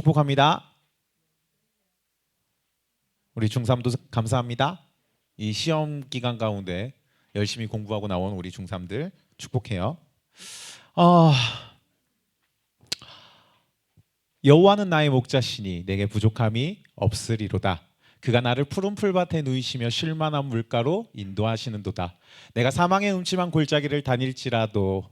축복합니다. 우리 중3도 감사합니다. 이 시험 기간 가운데 열심히 공부하고 나온 우리 중3들 축복해요. 여호와는 나의 목자시니 내게 부족함이 없으리로다. 그가 나를 푸른 풀밭에 누이시며 쉴 만한 물가로 인도하시는도다. 내가 사망의 음침한 골짜기를 다닐지라도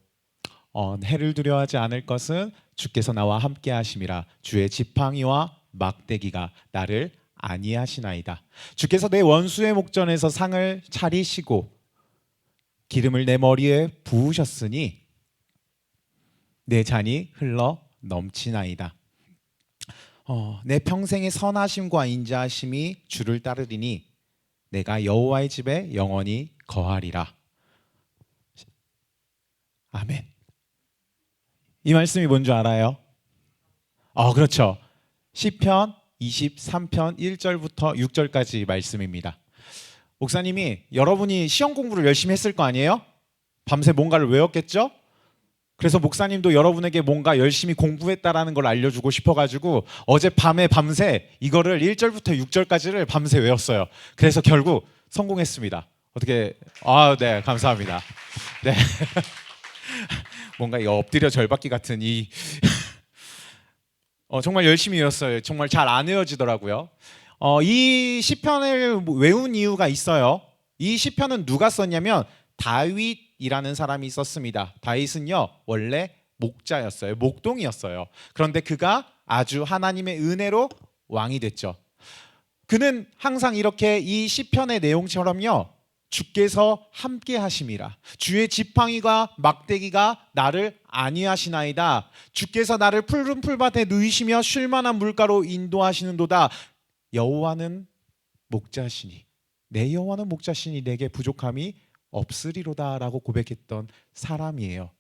해를 두려워하지 않을 것은 주께서 나와 함께 하심이라. 주의 지팡이와 막대기가 나를 안위하시나이다. 주께서 내 원수의 목전에서 상을 차리시고 기름을 내 머리에 부으셨으니 내 잔이 흘러 넘치나이다. 내 평생의 선하심과 인자하심이 주를 따르리니 내가 여호와의 집에 영원히 거하리라. 아멘. 이 말씀이 뭔지 알아요? 그렇죠. 시편 23편 1절부터 6절까지 말씀입니다. 목사님이 여러분이 시험 공부를 열심히 했을 거 아니에요? 밤새 뭔가를 외웠겠죠? 그래서 목사님도 여러분에게 뭔가 열심히 공부했다라는 걸 알려주고 싶어가지고 어젯밤에 밤새 이거를 1절부터 6절까지를 밤새 외웠어요. 그래서 결국 성공했습니다. 어떻게? 네, 감사합니다. 네. 뭔가 이 엎드려 절받기 같은 이 정말 열심히 외웠어요. 정말 잘 안 외워지더라고요. 이 시편을 외운 이유가 있어요. 이 시편은 누가 썼냐면 다윗이라는 사람이 썼습니다. 다윗은요 원래 목자였어요. 목동이었어요. 그런데 그가 아주 하나님의 은혜로 왕이 됐죠. 그는 항상 이렇게 이 시편의 내용처럼요, 주께서 함께 하심이라. 주의 지팡이가 막대기가 나를 안위하시나이다. 주께서 나를 푸른 풀밭에 누이시며 쉴 만한 물가로 인도하시는도다. 여호와는 목자시니 내 여호와는 목자시니 내게 부족함이 없으리로다라고 고백했던 사람이에요.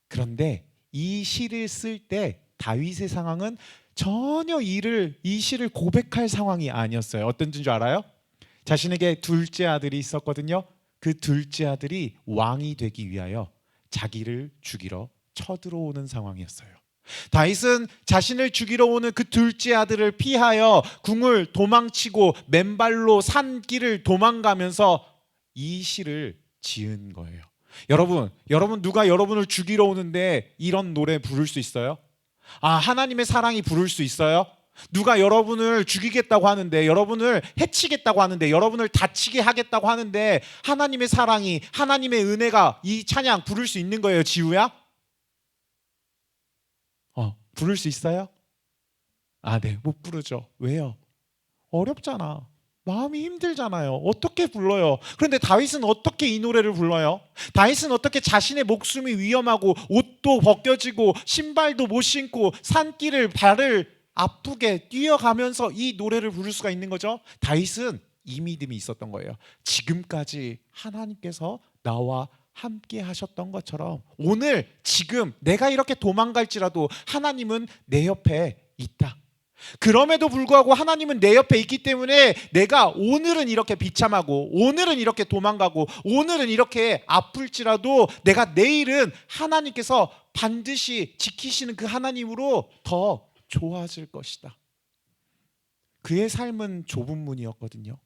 그런데 이 시를 쓸 때 다윗의 상황은 전혀 이 시를 고백할 상황이 아니었어요. 어떤 줄 알아요? 자신에게 둘째 아들이 있었거든요. 그 둘째 아들이 왕이 되기 위하여 자기를 죽이러 쳐들어오는 상황이었어요. 다윗은 자신을 죽이러 오는 그 둘째 아들을 피하여 궁을 도망치고 맨발로 산길을 도망가면서 이 시를 지은 거예요. 여러분 누가 여러분을 죽이러 오는데 이런 노래 부를 수 있어요? 하나님의 사랑이 부를 수 있어요? 누가 여러분을 죽이겠다고 하는데, 여러분을 해치겠다고 하는데, 여러분을 다치게 하겠다고 하는데 하나님의 사랑이, 하나님의 은혜가 이 찬양 부를 수 있는 거예요. 지우야? 부를 수 있어요? 네, 못 부르죠. 왜요? 어렵잖아. 마음이 힘들잖아요. 어떻게 불러요? 그런데 다윗은 어떻게 이 노래를 불러요? 다윗은 어떻게 자신의 목숨이 위험하고 옷도 벗겨지고 신발도 못 신고 산길을 발을 아프게 뛰어가면서 이 노래를 부를 수가 있는 거죠? 다윗은 이 믿음이 있었던 거예요. 지금까지 하나님께서 나와 함께 하셨던 것처럼 오늘 지금 내가 이렇게 도망갈지라도 하나님은 내 옆에 있다. 그럼에도 불구하고 하나님은 내 옆에 있기 때문에 내가 오늘은 이렇게 비참하고 오늘은 이렇게 도망가고 오늘은 이렇게 아플지라도 내가 내일은 하나님께서 반드시 지키시는 그 하나님으로 더 좋아질 것이다. 그의 삶은 좁은 문이었거든요.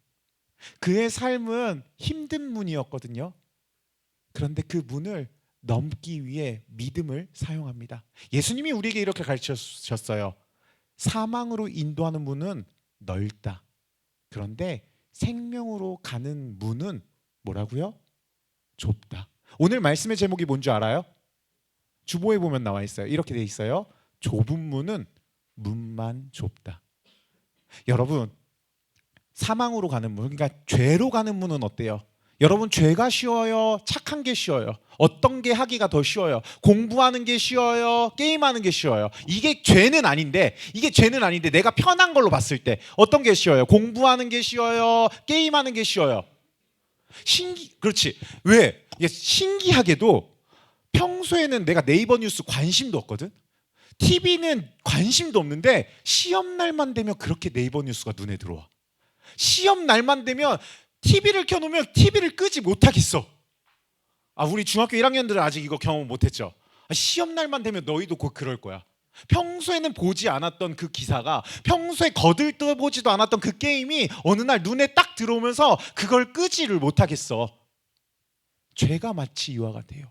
그의 삶은 힘든 문이었거든요. 그런데 그 문을 넘기 위해 믿음을 사용합니다. 예수님이 우리에게 이렇게 가르쳐 주셨어요. 사망으로 인도하는 문은 넓다. 그런데 생명으로 가는 문은 뭐라고요? 좁다. 오늘 말씀의 제목이 뭔지 알아요? 주보에 보면 나와 있어요. 이렇게 돼 있어요. 좁은 문은 문만 좁다. 여러분, 사망으로 가는 문, 그러니까 죄로 가는 문은 어때요? 여러분, 죄가 쉬워요? 착한 게 쉬워요? 어떤 게 하기가 더 쉬워요? 공부하는 게 쉬워요? 게임하는 게 쉬워요? 이게 죄는 아닌데 내가 편한 걸로 봤을 때 어떤 게 쉬워요? 공부하는 게 쉬워요? 게임하는 게 쉬워요? 그렇지. 왜? 이게 신기하게도 평소에는 내가 네이버 뉴스 관심도 없거든. TV는 관심도 없는데 시험 날만 되면 그렇게 네이버 뉴스가 눈에 들어와. 시험 날만 되면 TV를 켜놓으면 TV를 끄지 못하겠어. 우리 중학교 1학년들은 아직 이거 경험 못했죠. 시험 날만 되면 너희도 곧 그럴 거야. 평소에는 보지 않았던 그 기사가, 평소에 거들떠보지도 않았던 그 게임이 어느 날 눈에 딱 들어오면서 그걸 끄지를 못하겠어. 죄가 마치 이와 같아요.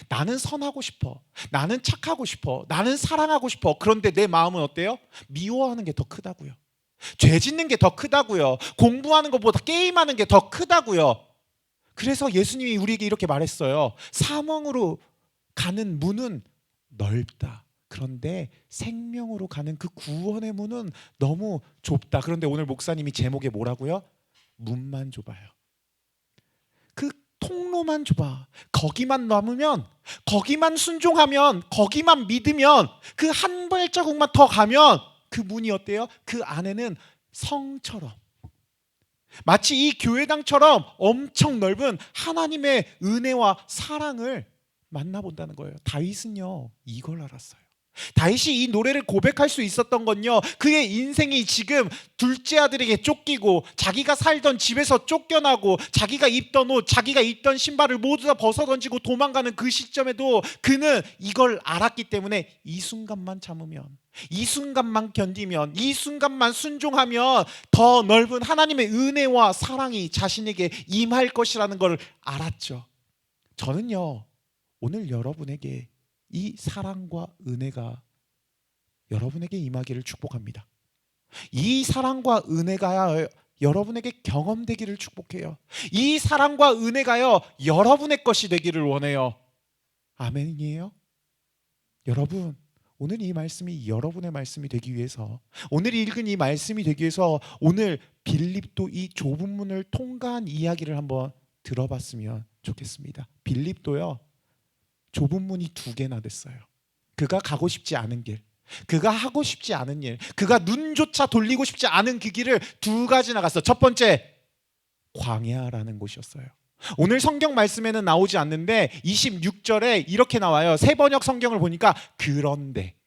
나는 선하고 싶어, 나는 착하고 싶어, 나는 사랑하고 싶어. 그런데 내 마음은 어때요? 미워하는 게 더 크다고요. 죄 짓는 게 더 크다고요. 공부하는 것보다 게임하는 게 더 크다고요. 그래서 예수님이 우리에게 이렇게 말했어요. 사망으로 가는 문은 넓다. 그런데 생명으로 가는 그 구원의 문은 너무 좁다. 그런데 오늘 목사님이 제목에 뭐라고요? 문만 좁아요. 그 통로만 좁아. 거기만 넘으면, 거기만 순종하면, 거기만 믿으면, 그 한 발자국만 더 가면 그 문이 어때요? 그 안에는 성처럼, 마치 이 교회당처럼 엄청 넓은 하나님의 은혜와 사랑을 만나본다는 거예요. 다윗은요, 이걸 알았어요. 다윗이 이 노래를 고백할 수 있었던 건요, 그의 인생이 지금 둘째 아들에게 쫓기고, 자기가 살던 집에서 쫓겨나고, 자기가 입던 옷, 자기가 입던 신발을 모두 다 벗어던지고 도망가는 그 시점에도 그는 이걸 알았기 때문에 이 순간만 참으면, 이 순간만 견디면, 이 순간만 순종하면 더 넓은 하나님의 은혜와 사랑이 자신에게 임할 것이라는 걸 알았죠. 저는요, 오늘 여러분에게 이 사랑과 은혜가 여러분에게 임하기를 축복합니다. 이 사랑과 은혜가 여러분에게 경험되기를 축복해요. 이 사랑과 은혜가요, 여러분의 것이 되기를 원해요. 아멘이에요? 여러분, 오늘 이 말씀이 여러분의 말씀이 되기 위해서, 오늘 읽은 이 말씀이 되기 위해서 오늘 빌립도 이 좁은 문을 통과한 이야기를 한번 들어봤으면 좋겠습니다. 빌립도요, 좁은 문이 2개나 됐어요. 그가 가고 싶지 않은 길, 그가 하고 싶지 않은 일, 그가 눈조차 돌리고 싶지 않은 그 길을 2가지나 갔어. 첫 번째, 광야라는 곳이었어요. 오늘 성경 말씀에는 나오지 않는데 26절에 이렇게 나와요. 새 번역 성경을 보니까 그런데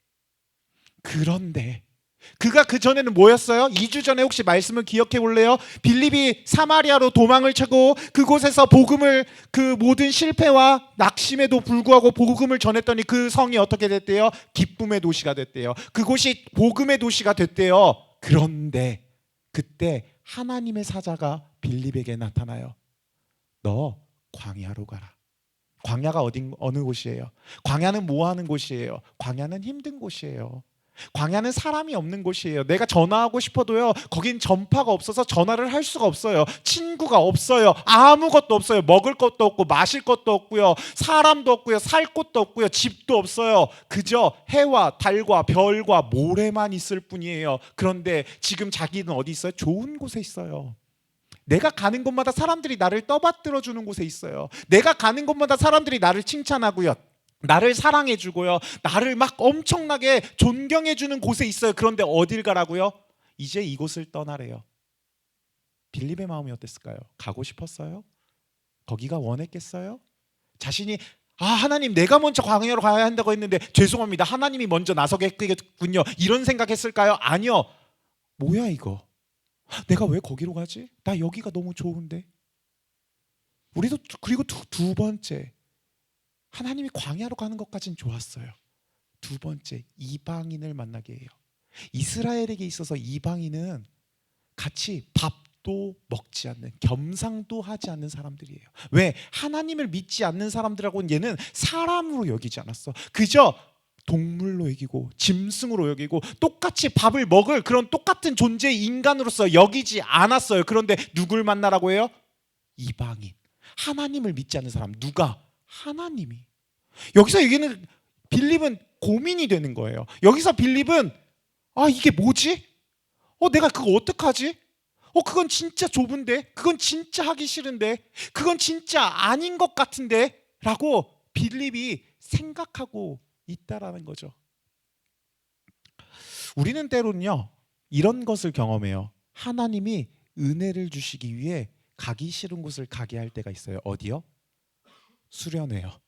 그가 그 전에는 뭐였어요? 2주 전에 혹시 말씀을 기억해 볼래요? 빌립이 사마리아로 도망을 치고 그곳에서 복음을, 그 모든 실패와 낙심에도 불구하고 복음을 전했더니 그 성이 어떻게 됐대요? 기쁨의 도시가 됐대요. 그곳이 복음의 도시가 됐대요. 그런데 그때 하나님의 사자가 빌립에게 나타나요. 너 광야로 가라. 광야가 어느 곳이에요? 광야는 뭐 하는 곳이에요? 광야는 힘든 곳이에요. 광야는 사람이 없는 곳이에요. 내가 전화하고 싶어도요, 거긴 전파가 없어서 전화를 할 수가 없어요. 친구가 없어요. 아무것도 없어요. 먹을 것도 없고 마실 것도 없고요, 사람도 없고요, 살 곳도 없고요, 집도 없어요. 그저 해와 달과 별과 모래만 있을 뿐이에요. 그런데 지금 자기는 어디 있어요? 좋은 곳에 있어요. 내가 가는 곳마다 사람들이 나를 떠받들어 주는 곳에 있어요. 내가 가는 곳마다 사람들이 나를 칭찬하고요, 나를 사랑해주고요, 나를 막 엄청나게 존경해주는 곳에 있어요. 그런데 어딜 가라고요? 이제 이곳을 떠나래요. 빌립의 마음이 어땠을까요? 가고 싶었어요? 거기가 원했겠어요? 자신이 하나님, 내가 먼저 광야로 가야 한다고 했는데 죄송합니다, 하나님이 먼저 나서겠군요, 이런 생각했을까요? 아니요. 뭐야 이거, 내가 왜 거기로 가지? 나 여기가 너무 좋은데. 우리도. 그리고 두 번째, 하나님이 광야로 가는 것까지는 좋았어요. 2번째, 이방인을 만나게 해요. 이스라엘에게 있어서 이방인은 같이 밥도 먹지 않는, 겸상도 하지 않는 사람들이에요. 왜? 하나님을 믿지 않는 사람들하고는 얘는 사람으로 여기지 않았어. 그저 동물로 여기고 짐승으로 여기고 똑같이 밥을 먹을 그런 똑같은 존재의 인간으로서 여기지 않았어요. 그런데 누굴 만나라고 해요? 이방인, 하나님을 믿지 않는 사람. 누가? 하나님이. 여기서 여기는 빌립은 고민이 되는 거예요. 여기서 빌립은 이게 뭐지? 내가 그거 어떡하지? 그건 진짜 좁은데, 그건 진짜 하기 싫은데, 그건 진짜 아닌 것 같은데 라고 빌립이 생각하고 있다라는 거죠. 우리는 때로는요, 이런 것을 경험해요. 하나님이 은혜를 주시기 위해 가기 싫은 곳을 가게 할 때가 있어요. 어디요? 수련회요.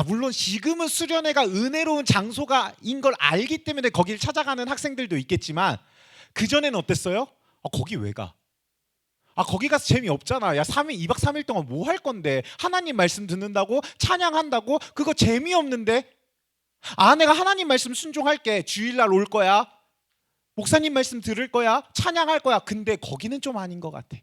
물론 지금은 수련회가 은혜로운 장소가인 걸 알기 때문에 거기를 찾아가는 학생들도 있겠지만, 그전에는 어땠어요? 거기 왜 가? 거기 가서 재미없잖아. 야, 2박 3일 동안 뭐 할 건데? 하나님 말씀 듣는다고? 찬양한다고? 그거 재미없는데? 아, 내가 하나님 말씀 순종할게. 주일날 올 거야. 목사님 말씀 들을 거야. 찬양할 거야. 근데 거기는 좀 아닌 것 같아.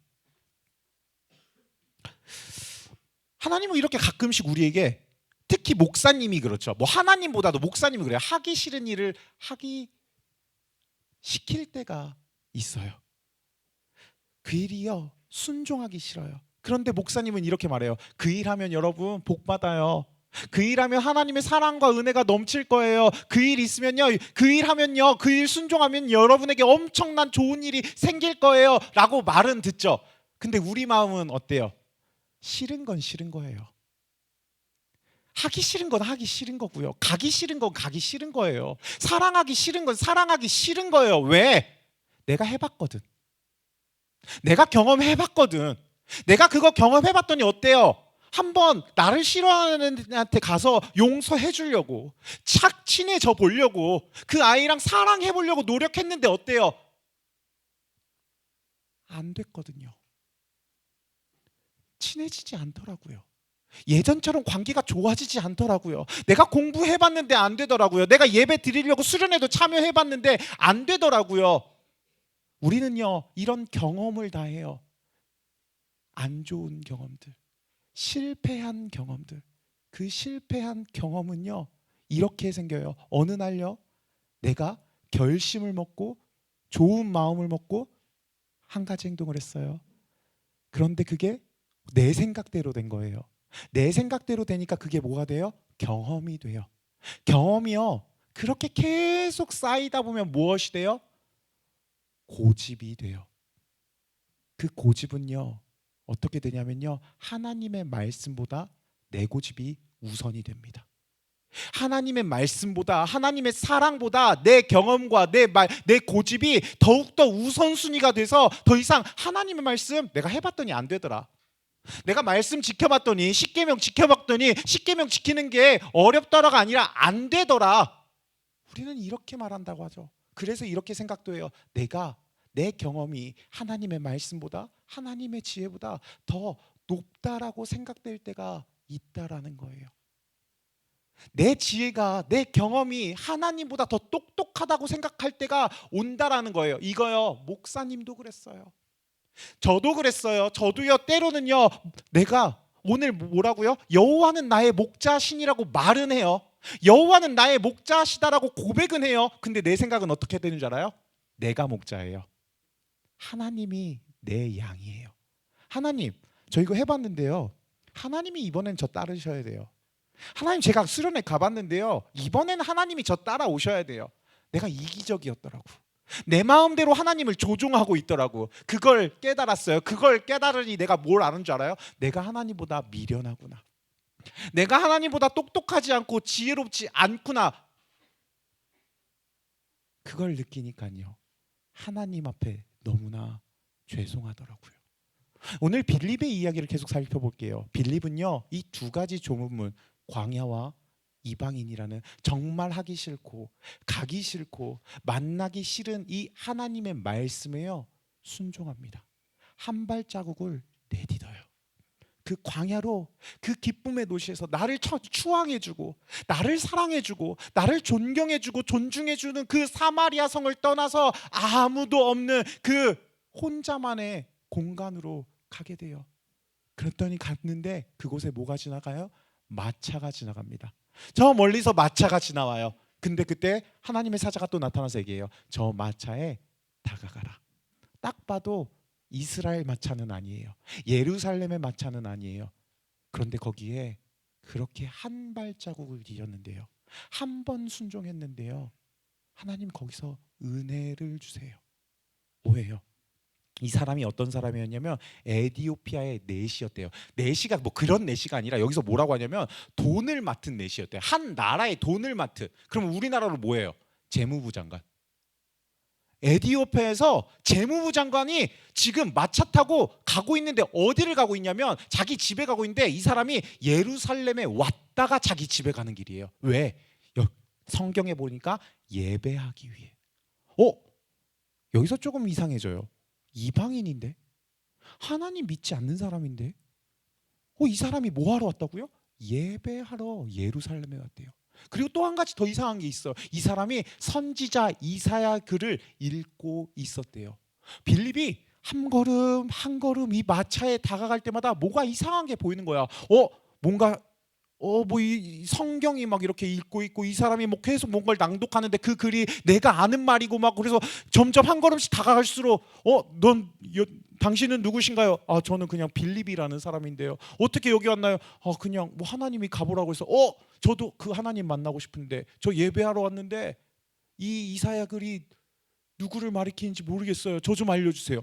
하나님은 이렇게 가끔씩 우리에게, 특히 목사님이 그렇죠. 뭐 하나님보다도 목사님이 그래요. 하기 싫은 일을 하기 시킬 때가 있어요. 그 일이요, 순종하기 싫어요. 그런데 목사님은 이렇게 말해요. 그 일하면 여러분 복 받아요. 그 일하면 하나님의 사랑과 은혜가 넘칠 거예요. 그 일 있으면요, 그 일 하면요, 그 일 순종하면 여러분에게 엄청난 좋은 일이 생길 거예요 라고 말은 듣죠. 근데 우리 마음은 어때요? 싫은 건 싫은 거예요. 하기 싫은 건 하기 싫은 거고요. 가기 싫은 건 가기 싫은 거예요. 사랑하기 싫은 건 사랑하기 싫은 거예요. 왜? 내가 해봤거든. 내가 경험해봤거든. 내가 그거 경험해봤더니 어때요? 한번 나를 싫어하는 애한테 가서 용서해 주려고, 착 친해져 보려고, 그 아이랑 사랑해 보려고 노력했는데 어때요? 안 됐거든요. 친해지지 않더라고요. 예전처럼 관계가 좋아지지 않더라고요. 내가 공부해봤는데 안 되더라고요. 내가 예배 드리려고 수련회도 참여해봤는데 안 되더라고요. 우리는요, 이런 경험을 다 해요. 안 좋은 경험들, 실패한 경험들. 그 실패한 경험은요, 이렇게 생겨요. 어느 날요, 내가 결심을 먹고 좋은 마음을 먹고 한 가지 행동을 했어요. 그런데 그게 내 생각대로 된 거예요. 내 생각대로 되니까 그게 뭐가 돼요? 경험이 돼요. 경험이요, 그렇게 계속 쌓이다 보면 무엇이 돼요? 고집이 돼요. 그 고집은요, 어떻게 되냐면요, 하나님의 말씀보다 내 고집이 우선이 됩니다. 하나님의 말씀보다, 하나님의 사랑보다 내 경험과 내 고집이 더욱더 우선순위가 돼서 더 이상 하나님의 말씀 내가 해봤더니 안 되더라. 내가 말씀 지켜봤더니, 십계명 지켜봤더니 십계명 지키는 게 어렵더라가 아니라 안 되더라. 우리는 이렇게 말한다고 하죠. 그래서 이렇게 생각도 해요. 내가, 내 경험이 하나님의 말씀보다, 하나님의 지혜보다 더 높다라고 생각될 때가 있다라는 거예요. 내 지혜가, 내 경험이 하나님보다 더 똑똑하다고 생각할 때가 온다라는 거예요. 이거요, 목사님도 그랬어요. 저도 그랬어요. 저도요, 때로는요, 내가 오늘 뭐라고요? 여호와는 나의 목자신이라고 말은 해요. 여호와는 나의 목자시다라고 고백은 해요. 근데 내 생각은 어떻게 되는 줄 알아요? 내가 목자예요. 하나님이 내 양이에요. 하나님, 저 이거 해봤는데요, 하나님이 이번엔 저 따르셔야 돼요. 하나님, 제가 수련회 가봤는데요, 이번엔 하나님이 저 따라오셔야 돼요. 내가 이기적이었더라고. 내 마음대로 하나님을 조종하고 있더라고. 그걸 깨달았어요. 그걸 깨달으니 내가 뭘 아는 줄 알아요? 내가 하나님보다 미련하구나. 내가 하나님보다 똑똑하지 않고 지혜롭지 않구나. 그걸 느끼니까요, 하나님 앞에 너무나 죄송하더라고요. 오늘 빌립의 이야기를 계속 살펴볼게요. 빌립은요, 이 두 가지 조문문, 광야와 이방인이라는 정말 하기 싫고 가기 싫고 만나기 싫은 이 하나님의 말씀에요, 순종합니다. 한 발자국을 내딛어요. 그 광야로, 그 기쁨의 도시에서 나를 추앙해주고 나를 사랑해주고 나를 존경해주고 존중해주는 그 사마리아 성을 떠나서 아무도 없는 그 혼자만의 공간으로 가게 돼요. 그랬더니 갔는데 그곳에 뭐가 지나가요? 마차가 지나갑니다. 저 멀리서 마차가 지나와요. 근데 그때 하나님의 사자가 또 나타나서 얘기해요. 저 마차에 다가가라. 딱 봐도 이스라엘 마차는 아니에요. 예루살렘의 마차는 아니에요. 그런데 거기에 그렇게 한 발자국을 뒤졌는데요, 한 번 순종했는데요, 하나님 거기서 은혜를 주세요. 뭐예요? 이 사람이 어떤 사람이었냐면 에디오피아의 내시였대요. 내시가 뭐 그런 내시가 아니라 여기서 뭐라고 하냐면 돈을 맡은 내시였대요. 한 나라의 돈을 맡은. 그럼 우리나라로 뭐예요? 재무부 장관. 에디오피아에서 재무부 장관이 지금 마차 타고 가고 있는데 어디를 가고 있냐면 자기 집에 가고 있는데, 이 사람이 예루살렘에 왔다가 자기 집에 가는 길이에요. 왜? 성경에 보니까 예배하기 위해. 여기서 조금 이상해져요. 이방인인데, 하나님 믿지 않는 사람인데, 이 사람이 뭐 하러 왔다고요? 예배하러 예루살렘에 왔대요. 그리고 또 한 가지 더 이상한 게 있어요. 이 사람이 선지자 이사야 글을 읽고 있었대요. 빌립이 한 걸음 한 걸음 이 마차에 다가갈 때마다 뭐가 이상한 게 보이는 거야. 뭔가 뭐 이 성경이 막 이렇게 읽고 있고 이 사람이 뭐 계속 뭔가를 낭독하는데 그 글이 내가 아는 말이고 막 그래서 점점 한 걸음씩 다가갈수록 당신은 누구신가요? 저는 그냥 빌립이라는 사람인데요. 어떻게 여기 왔나요? 그냥 뭐 하나님이 가보라고 해서 저도 그 하나님 만나고 싶은데 저 예배하러 왔는데 이 이사야 글이 누구를 가리키는지 모르겠어요. 저 좀 알려주세요.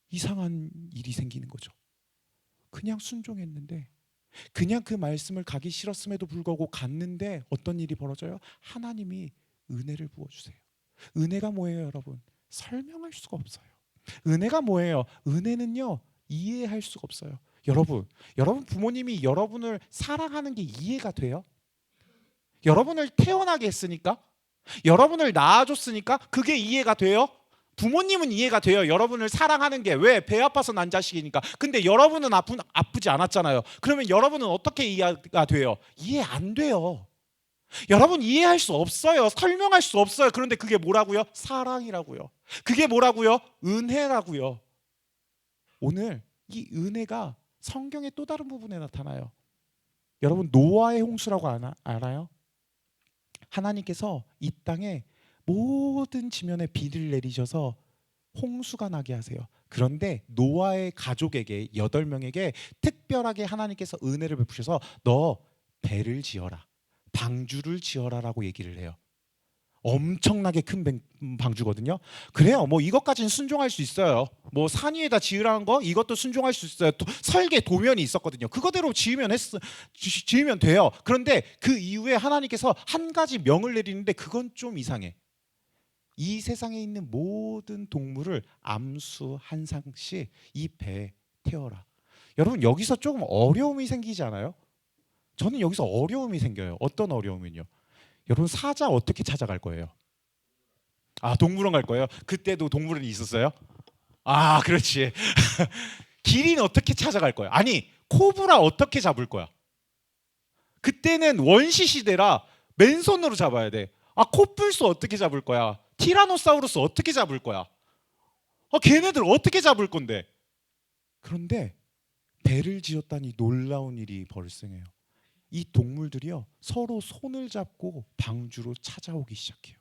이상한 일이 생기는 거죠. 그냥 순종했는데 그냥 그 말씀을 가기 싫었음에도 불구하고 갔는데 어떤 일이 벌어져요? 하나님이 은혜를 부어주세요. 은혜가 뭐예요, 여러분? 설명할 수가 없어요. 은혜가 뭐예요? 은혜는요, 이해할 수가 없어요. 여러분 부모님이 여러분을 사랑하는 게 이해가 돼요? 여러분을 태어나게 했으니까, 여러분을 낳아줬으니까 그게 이해가 돼요? 부모님은 이해가 돼요. 여러분을 사랑하는 게 왜? 배 아파서 난 자식이니까. 근데 여러분은 아프지 않았잖아요. 그러면 여러분은 어떻게 이해가 돼요? 이해 안 돼요. 여러분 이해할 수 없어요. 설명할 수 없어요. 그런데 그게 뭐라고요? 사랑이라고요. 그게 뭐라고요? 은혜라고요. 오늘 이 은혜가 성경의 또 다른 부분에 나타나요. 여러분 노아의 홍수라고 알아요? 하나님께서 이 땅에 모든 지면에 비를 내리셔서 홍수가 나게 하세요. 그런데 노아의 가족에게 8명에게 특별하게 하나님께서 은혜를 베푸셔서 너 배를 지어라, 방주를 지어라라고 얘기를 해요. 엄청나게 큰 방주거든요. 그래요. 뭐 이것까지는 순종할 수 있어요. 뭐 산 위에다 지으라는 거 이것도 순종할 수 있어요. 설계 도면이 있었거든요. 그거대로 지으면 돼요. 그런데 그 이후에 하나님께서 한 가지 명을 내리는데 그건 좀 이상해. 이 세상에 있는 모든 동물을 암수 한 상씩 이 배에 태워라. 여러분 여기서 조금 어려움이 생기지 않아요? 저는 여기서 어려움이 생겨요. 어떤 어려움은요? 여러분 사자 어떻게 찾아갈 거예요? 동물원 갈 거예요? 그때도 동물원이 있었어요? 그렇지. 기린 어떻게 찾아갈 거예요? 아니 코브라 어떻게 잡을 거야? 그때는 원시 시대라 맨손으로 잡아야 돼. 코뿔소 어떻게 잡을 거야? 티라노사우루스 어떻게 잡을 거야? 걔네들 어떻게 잡을 건데? 그런데 배를 지었다니 놀라운 일이 발생해요. 이 동물들이요 서로 손을 잡고 방주로 찾아오기 시작해요.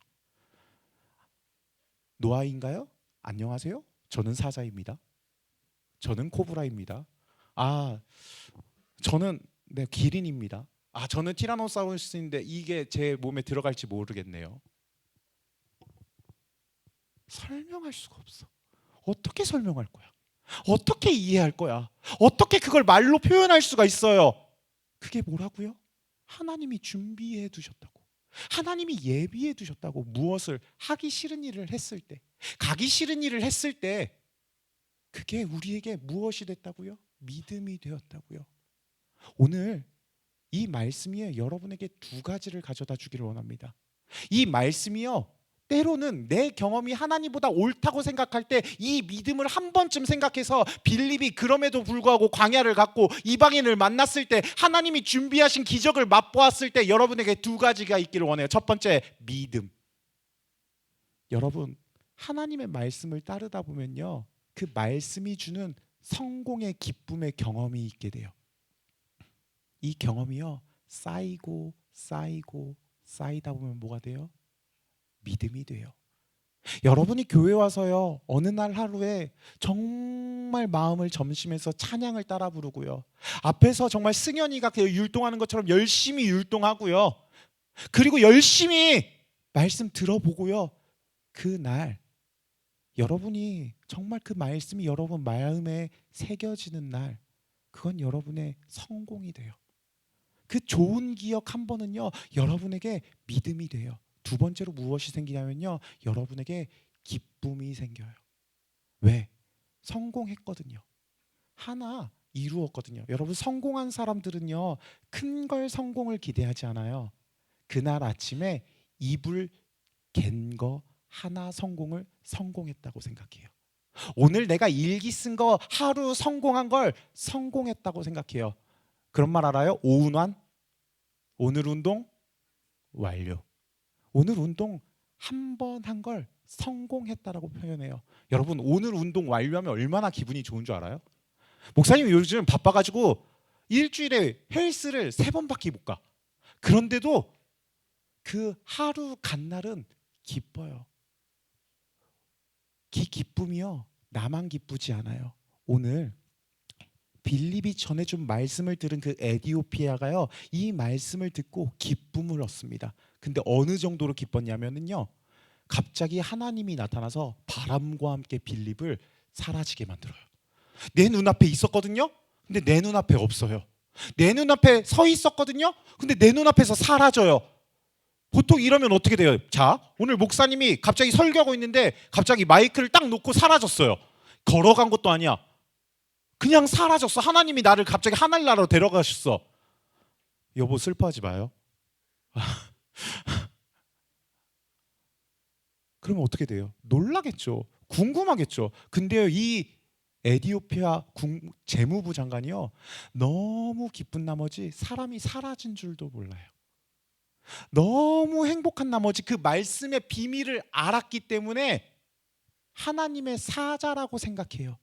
노아인가요? 안녕하세요. 저는 사자입니다. 저는 코브라입니다. 저는 기린입니다. 저는 티라노사우루스인데 이게 제 몸에 들어갈지 모르겠네요. 설명할 수가 없어. 어떻게 설명할 거야? 어떻게 이해할 거야? 어떻게 그걸 말로 표현할 수가 있어요? 그게 뭐라고요? 하나님이 준비해 두셨다고. 하나님이 예비해 두셨다고. 무엇을? 하기 싫은 일을 했을 때, 가기 싫은 일을 했을 때 그게 우리에게 무엇이 됐다고요? 믿음이 되었다고요. 오늘 이 말씀이 여러분에게 두 가지를 가져다 주기를 원합니다. 이 말씀이요 때로는 내 경험이 하나님보다 옳다고 생각할 때 이 믿음을 한 번쯤 생각해서 빌립이 그럼에도 불구하고 광야를 갔고 이방인을 만났을 때 하나님이 준비하신 기적을 맛보았을 때 여러분에게 두 가지가 있기를 원해요. 첫 번째 믿음. 여러분 하나님의 말씀을 따르다 보면요 그 말씀이 주는 성공의 기쁨의 경험이 있게 돼요. 이 경험이요 쌓이고 쌓이다 보면 뭐가 돼요? 믿음이 돼요. 여러분이 교회 와서요 어느 날 하루에 정말 마음을 점심에서 찬양을 따라 부르고요 앞에서 정말 승현이가 율동하는 것처럼 열심히 율동하고요 그리고 열심히 말씀 들어보고요 그날 여러분이 정말 그 말씀이 여러분 마음에 새겨지는 날 그건 여러분의 성공이 돼요. 그 좋은 기억 한 번은요 여러분에게 믿음이 돼요. 두 번째로 무엇이 생기냐면요 여러분에게 기쁨이 생겨요. 왜? 성공했거든요. 하나 이루었거든요. 여러분 성공한 사람들은요 큰 걸 성공을 기대하지 않아요. 그날 아침에 이불 갠 거 하나 성공했다고 생각해요. 오늘 내가 일기 쓴 거 하루 성공한 걸 성공했다고 생각해요. 그런 말 알아요? 오운환? 오늘 운동? 완료. 오늘 운동 한 번 한 걸 성공했다라고 표현해요. 여러분, 오늘 운동 완료하면 얼마나 기분이 좋은 줄 알아요? 목사님이 요즘 바빠가지고 일주일에 헬스를 3번밖에 못 가. 그런데도 그 하루 간 날은 기뻐요. 기쁨이요, 나만 기쁘지 않아요. 오늘 빌립이 전해준 말씀을 들은 그 에디오피아가요, 이 말씀을 듣고 기쁨을 얻습니다. 근데 어느 정도로 기뻤냐면요, 갑자기 하나님이 나타나서 바람과 함께 빌립을 사라지게 만들어요. 내 눈앞에 있었거든요. 근데 내 눈앞에 없어요. 내 눈앞에 서 있었거든요. 근데 내 눈앞에서 사라져요. 보통 이러면 어떻게 돼요? 자, 오늘 목사님이 갑자기 설교하고 있는데 갑자기 마이크를 딱 놓고 사라졌어요. 걸어간 것도 아니야. 그냥 사라졌어. 하나님이 나를 갑자기 하늘나라로 데려가셨어. 여보, 슬퍼하지 마요. 그러면 어떻게 돼요? 놀라겠죠. 궁금하겠죠. 근데요, 이 에디오피아 재무부 장관이요, 너무 기쁜 나머지 사람이 사라진 줄도 몰라요. 너무 행복한 나머지 그 말씀의 비밀을 알았기 때문에 하나님의 사자라고 생각해요.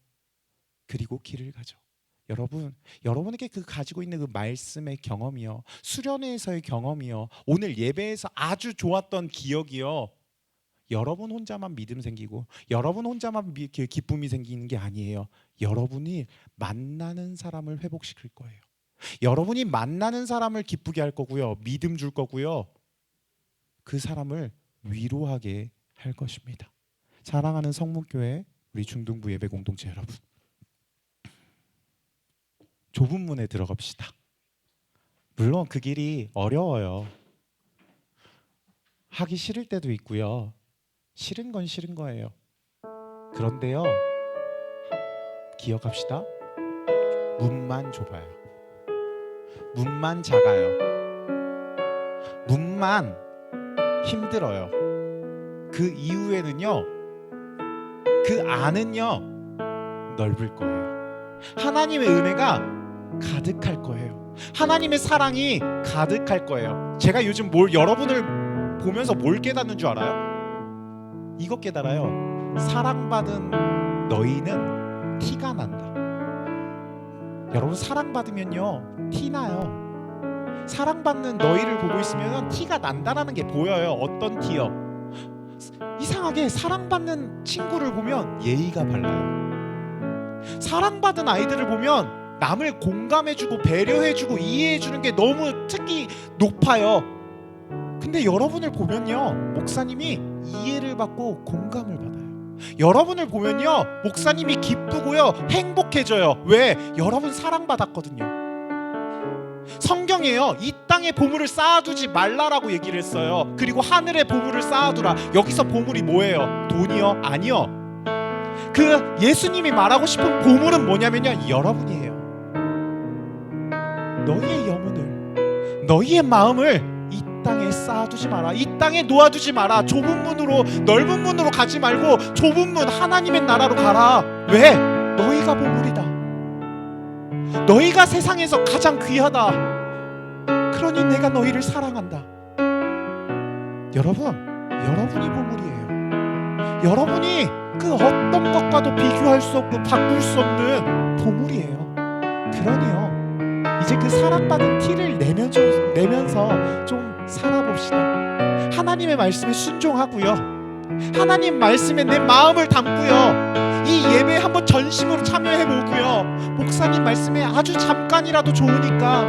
그리고 길을 가죠. 여러분, 여러분에게 그 가지고 있는 그 말씀의 경험이요, 수련회에서의 경험이요, 오늘 예배에서 아주 좋았던 기억이요, 여러분 혼자만 믿음 생기고 여러분 혼자만 기쁨이 생기는 게 아니에요. 여러분이 만나는 사람을 회복시킬 거예요. 여러분이 만나는 사람을 기쁘게 할 거고요, 믿음 줄 거고요, 그 사람을 위로하게 할 것입니다. 사랑하는 성문교회 우리 중등부 예배 공동체 여러분, 좁은 문에 들어갑시다. 물론 그 길이 어려워요. 하기 싫을 때도 있고요, 싫은 건 싫은 거예요. 그런데요, 기억합시다. 문만 좁아요. 문만 작아요. 문만 힘들어요. 그 이후에는요, 그 안은요 넓을 거예요. 하나님의 은혜가 가득할 거예요. 하나님의 사랑이 가득할 거예요. 제가 요즘 여러분을 보면서 뭘 깨닫는 줄 알아요? 이것 깨달아요. 사랑받은 너희는 티가 난다. 여러분, 사랑받으면요 티나요. 사랑받는 너희를 보고 있으면 티가 난다라는 게 보여요. 어떤 티요? 이상하게 사랑받는 친구를 보면 예의가 발라요. 사랑받은 아이들을 보면 남을 공감해주고 배려해주고 이해해주는 게 너무 특히 높아요. 근데 여러분을 보면요, 목사님이 이해를 받고 공감을 받아요. 여러분을 보면요, 목사님이 기쁘고요, 행복해져요. 왜? 여러분 사랑받았거든요. 성경에요, 이 땅에 보물을 쌓아두지 말라라고 얘기를 했어요. 그리고 하늘에 보물을 쌓아두라. 여기서 보물이 뭐예요? 돈이요? 아니요. 그 예수님이 말하고 싶은 보물은 뭐냐면요, 여러분이에요. 너희의 영혼을, 너희의 마음을 이 땅에 쌓아두지 마라. 이 땅에 놓아두지 마라. 좁은 문으로, 넓은 문으로 가지 말고 좁은 문, 하나님의 나라로 가라. 왜? 너희가 보물이다. 너희가 세상에서 가장 귀하다. 그러니 내가 너희를 사랑한다. 여러분, 여러분이 보물이에요. 여러분이 그 어떤 것과도 비교할 수 없고 바꿀 수 없는 보물이에요. 그러니요, 이제 그 사랑받은 티를 내면서 좀 살아봅시다. 하나님의 말씀에 순종하고요, 하나님 말씀에 내 마음을 담고요, 이 예배에 한번 전심으로 참여해보고요, 목사님 말씀에 아주 잠깐이라도 좋으니까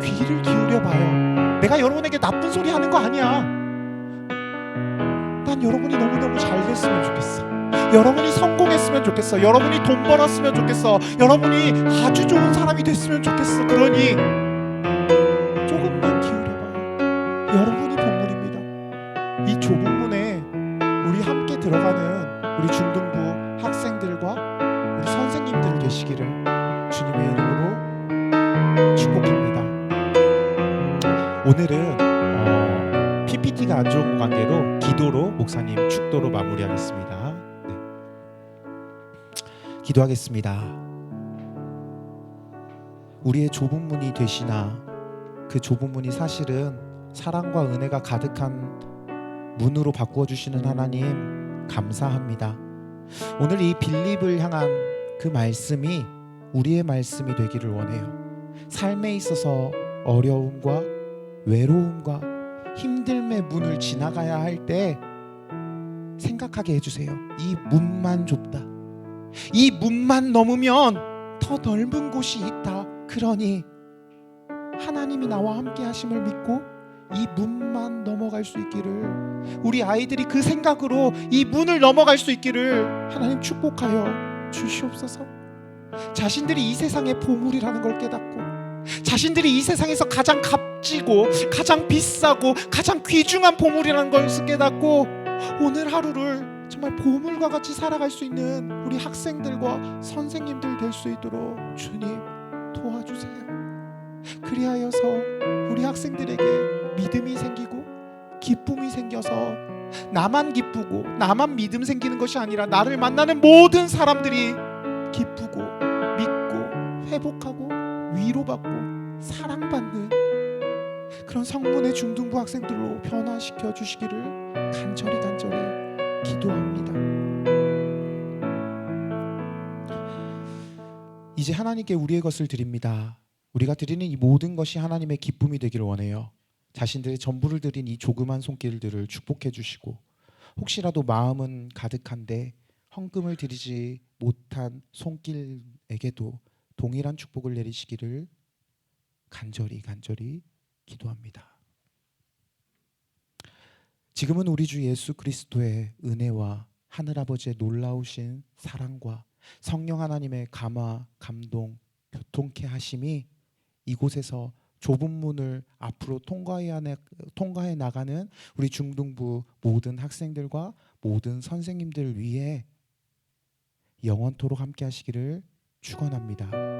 귀를 기울여봐요. 내가 여러분에게 나쁜 소리 하는 거 아니야. 난 여러분이 너무너무 잘 됐으면 좋겠어. 여러분이 성공했으면 좋겠어. 여러분이 돈 벌었으면 좋겠어. 여러분이 아주 좋은 사람이 됐으면 좋겠어. 그러니 조금만 기울여봐요. 여러분이 본물입니다. 이 좁은 문에 우리 함께 들어가는 우리 중등부 학생들과 우리 선생님들 되시기를 주님의 이름으로 축복합니다. 오늘은 PPT가 안 좋은 관계로 기도로, 목사님 축도로 마무리하겠습니다. 네. 기도하겠습니다. 우리의 좁은 문이 되시나, 그 좁은 문이 사실은 사랑과 은혜가 가득한 문으로 바꾸어 주시는 하나님 감사합니다. 오늘 이 빌립을 향한 그 말씀이 우리의 말씀이 되기를 원해요. 삶에 있어서 어려움과 외로움과 힘듦의 문을 지나가야 할 때 생각하게 해주세요. 이 문만 좁다. 이 문만 넘으면 더 넓은 곳이 있다. 그러니 하나님이 나와 함께 하심을 믿고 이 문만 넘어갈 수 있기를, 우리 아이들이 그 생각으로 이 문을 넘어갈 수 있기를 하나님 축복하여 주시옵소서. 자신들이 이 세상의 보물이라는 걸 깨닫고, 자신들이 이 세상에서 가장 값지고 가장 비싸고 가장 귀중한 보물이라는 것을 깨닫고 오늘 하루를 정말 보물과 같이 살아갈 수 있는 우리 학생들과 선생님들 될 수 있도록 주님 도와주세요. 그리하여서 우리 학생들에게 믿음이 생기고 기쁨이 생겨서 나만 기쁘고 나만 믿음 생기는 것이 아니라 나를 만나는 모든 사람들이 기쁘고 믿고 회복하고 위로받고 사랑받는 그런 성문의 중등부 학생들로 변화시켜 주시기를 간절히 기도합니다. 이제 하나님께 우리의 것을 드립니다. 우리가 드리는 이 모든 것이 하나님의 기쁨이 되기를 원해요. 자신들의 전부를 드린 이 조그만 손길들을 축복해 주시고, 혹시라도 마음은 가득한데 헌금을 드리지 못한 손길에게도 동일한 축복을 내리시기를 간절히 기도합니다. 지금은 우리 주 예수 그리스도의 은혜와 하늘아버지의 놀라우신 사랑과 성령 하나님의 감화, 감동, 교통케 하심이 이곳에서 좁은 문을 앞으로 통과해 나가는 우리 중등부 모든 학생들과 모든 선생님들 위해 영원토록 함께 하시기를 축원합니다.